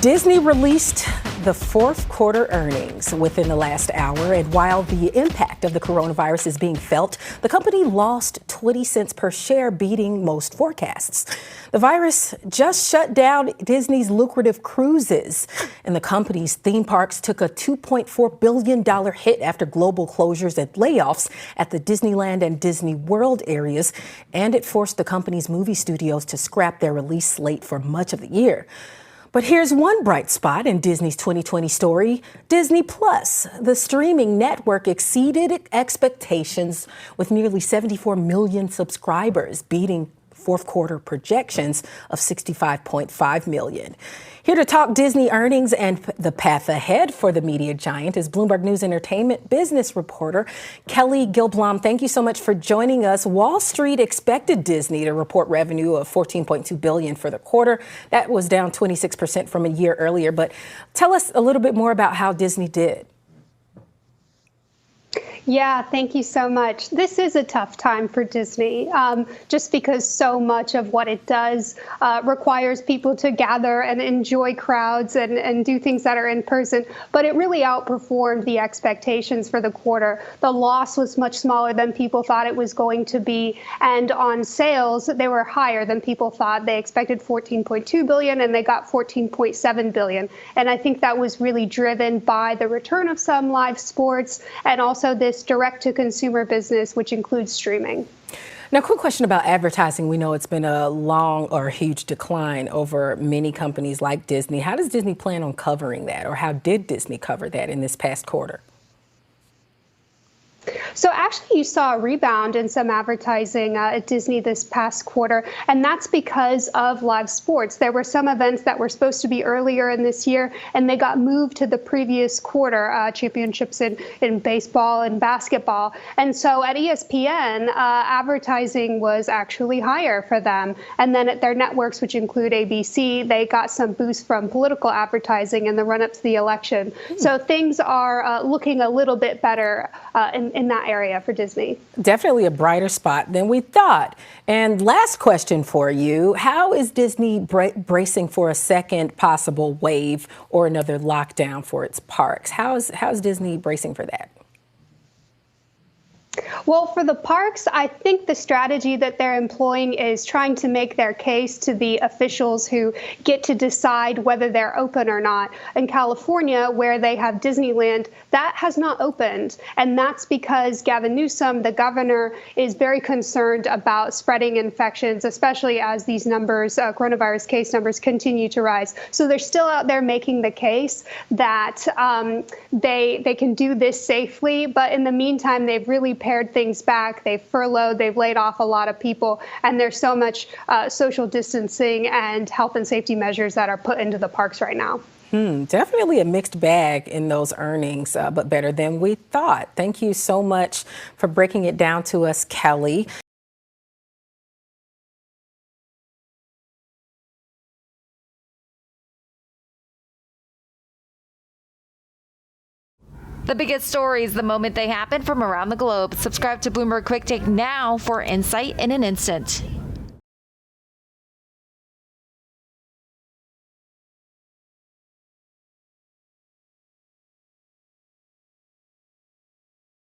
Disney released the fourth quarter earnings within the last hour, and while the impact of the coronavirus is being felt, the company lost 20 cents per share, beating most forecasts. The virus just shut down Disney's lucrative cruises, and the company's theme parks took a $2.4 billion hit after global closures and layoffs at the Disneyland and Disney World areas, and it forced the company's movie studios to scrap their release slate for much of the year. But here's one bright spot in Disney's 2020 story. Disney Plus, the streaming network, exceeded expectations with nearly 74 million subscribers, beating fourth quarter projections of 65.5 million. Here to talk Disney earnings and the path ahead for the media giant is Bloomberg News entertainment business reporter Kelly Gilblom. Thank you so much for joining us. Wall Street expected Disney to report revenue of $14.2 billion for the quarter. That was down 26% from a year earlier. But tell us a little bit more about how Disney did. Yeah, thank you so much. This is a tough time for Disney, just because so much of what it does requires people to gather and enjoy crowds and do things that are in person. But it really outperformed the expectations for the quarter. The loss was much smaller than people thought it was going to be. And on sales, they were higher than people thought. They expected $14.2 billion and they got $14.7 billion. And I think that was really driven by the return of some live sports and also this direct-to-consumer business, which includes streaming. Now, quick question about advertising. We know it's been a long or huge decline over many companies like Disney. How does Disney plan on covering that, or how did Disney cover that in this past quarter? So actually, you saw a rebound in some advertising at Disney this past quarter, and that's because of live sports. There were some events that were supposed to be earlier in this year, and they got moved to the previous quarter, championships in baseball and basketball. And so at ESPN, advertising was actually higher for them. And then at their networks, which include ABC, they got some boost from political advertising in the run-up to the election. So things are looking a little bit better in that area for Disney. Definitely a brighter spot than we thought. And last question for you, how is Disney bracing for a second possible wave or another lockdown for its parks? How's Disney bracing for that? Well, for the parks, I think the strategy that they're employing is trying to make their case to the officials who get to decide whether they're open or not. In California, where they have Disneyland, that has not opened. And that's because Gavin Newsom, the governor, is very concerned about spreading infections, especially as these numbers, coronavirus case numbers, continue to rise. So they're still out there making the case that they can do this safely. But in the meantime, they've really pared things back. They've furloughed, they've laid off a lot of people, and there's so much social distancing and health and safety measures that are put into the parks right now. Definitely a mixed bag in those earnings, but better than we thought. Thank you so much for breaking it down to us, Kelly. The biggest stories the moment they happen from around the globe. Subscribe to Bloomberg Quick Take now for insight in an instant.